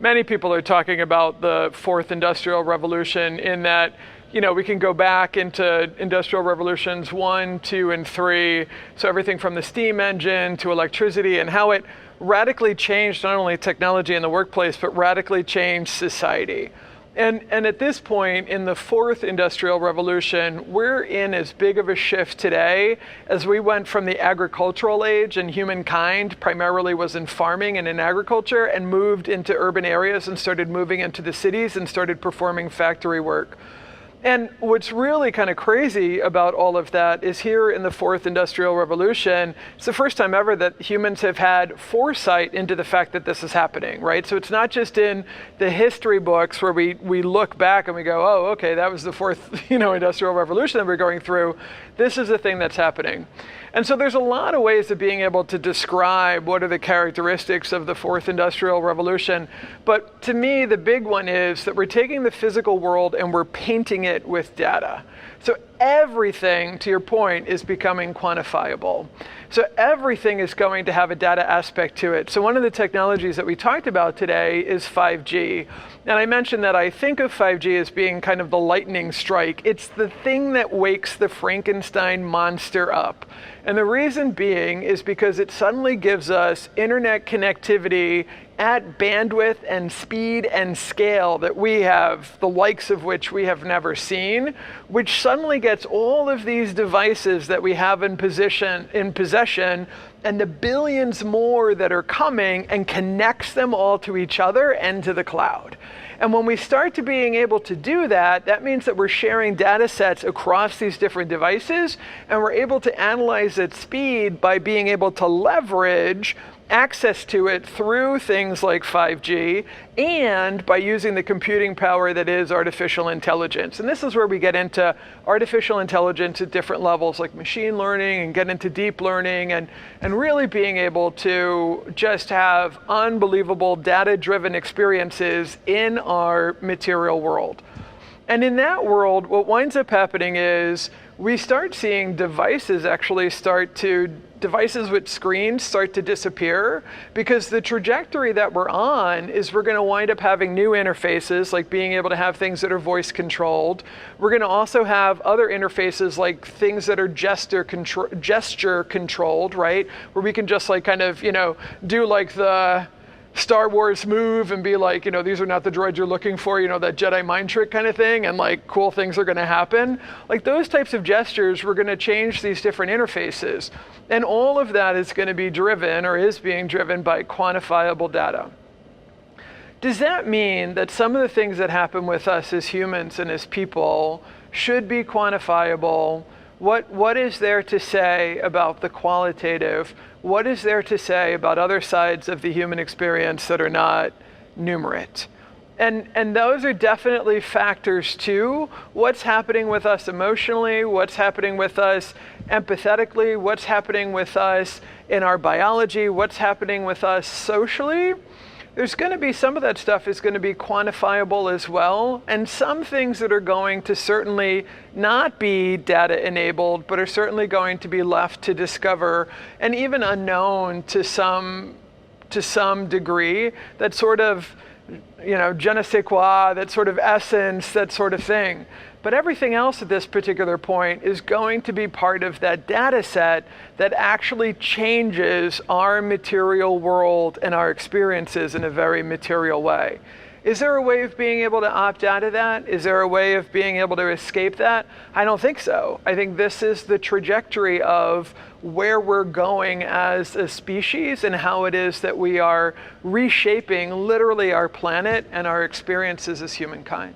many people are talking about the fourth industrial revolution in that, we can go back into industrial revolutions 1, 2, and 3. So everything from the steam engine to electricity and how it radically changed not only technology in the workplace, but radically changed society. And at this point in the fourth industrial revolution, we're in as big of a shift today as we went from the agricultural age, and humankind primarily was in farming and in agriculture, and moved into urban areas and started moving into the cities and started performing factory work. And what's really kind of crazy about all of that is here in the fourth industrial revolution, it's the first time ever that humans have had foresight into the fact that this is happening, right? So it's not just in the history books where we look back and we go, oh, okay, that was the fourth, industrial revolution that we're going through. This is the thing that's happening. And so there's a lot of ways of being able to describe what are the characteristics of the fourth industrial revolution. But to me, the big one is that we're taking the physical world and we're painting it with data. So everything, to your point, is becoming quantifiable. So everything is going to have a data aspect to it. So one of the technologies that we talked about today is 5G. And I mentioned that I think of 5G as being kind of the lightning strike. It's the thing that wakes the Frankenstein monster up. And the reason being is because it suddenly gives us internet connectivity at bandwidth and speed and scale that we have, the likes of which we have never seen, which suddenly gets all of these devices that we have in possession and the billions more that are coming and connects them all to each other and to the cloud. And when we start to being able to do that, that means that we're sharing data sets across these different devices, and we're able to analyze at speed by being able to leverage access to it through things like 5G and by using the computing power that is artificial intelligence. And this is where we get into artificial intelligence at different levels, like machine learning, and get into deep learning, and really being able to just have unbelievable data-driven experiences in our material world. And in that world, what winds up happening is we start seeing devices with screens start to disappear, because the trajectory that we're on is we're going to wind up having new interfaces, like being able to have things that are voice controlled. We're going to also have other interfaces like things that are gesture controlled, right? Where we can just do like the Star Wars move and be like, these are not the droids you're looking for, that Jedi mind trick kind of thing, and like cool things are going to happen. Like those types of gestures, we're going to change these different interfaces. And all of that is going to be driven, or is being driven, by quantifiable data. Does that mean that some of the things that happen with us as humans and as people should be quantifiable? What is there to say about the qualitative? What is there to say about other sides of the human experience that are not numerate? And those are definitely factors too. What's happening with us emotionally? What's happening with us empathetically? What's happening with us in our biology? What's happening with us socially? There's going to be some of that stuff is going to be quantifiable as well, and some things that are going to certainly not be data enabled, but are certainly going to be left to discover and even unknown to some degree. That sort of, je ne sais quoi, that sort of essence, that sort of thing. But everything else at this particular point is going to be part of that data set that actually changes our material world and our experiences in a very material way. Is there a way of being able to opt out of that? Is there a way of being able to escape that? I don't think so. I think this is the trajectory of where we're going as a species and how it is that we are reshaping literally our planet and our experiences as humankind.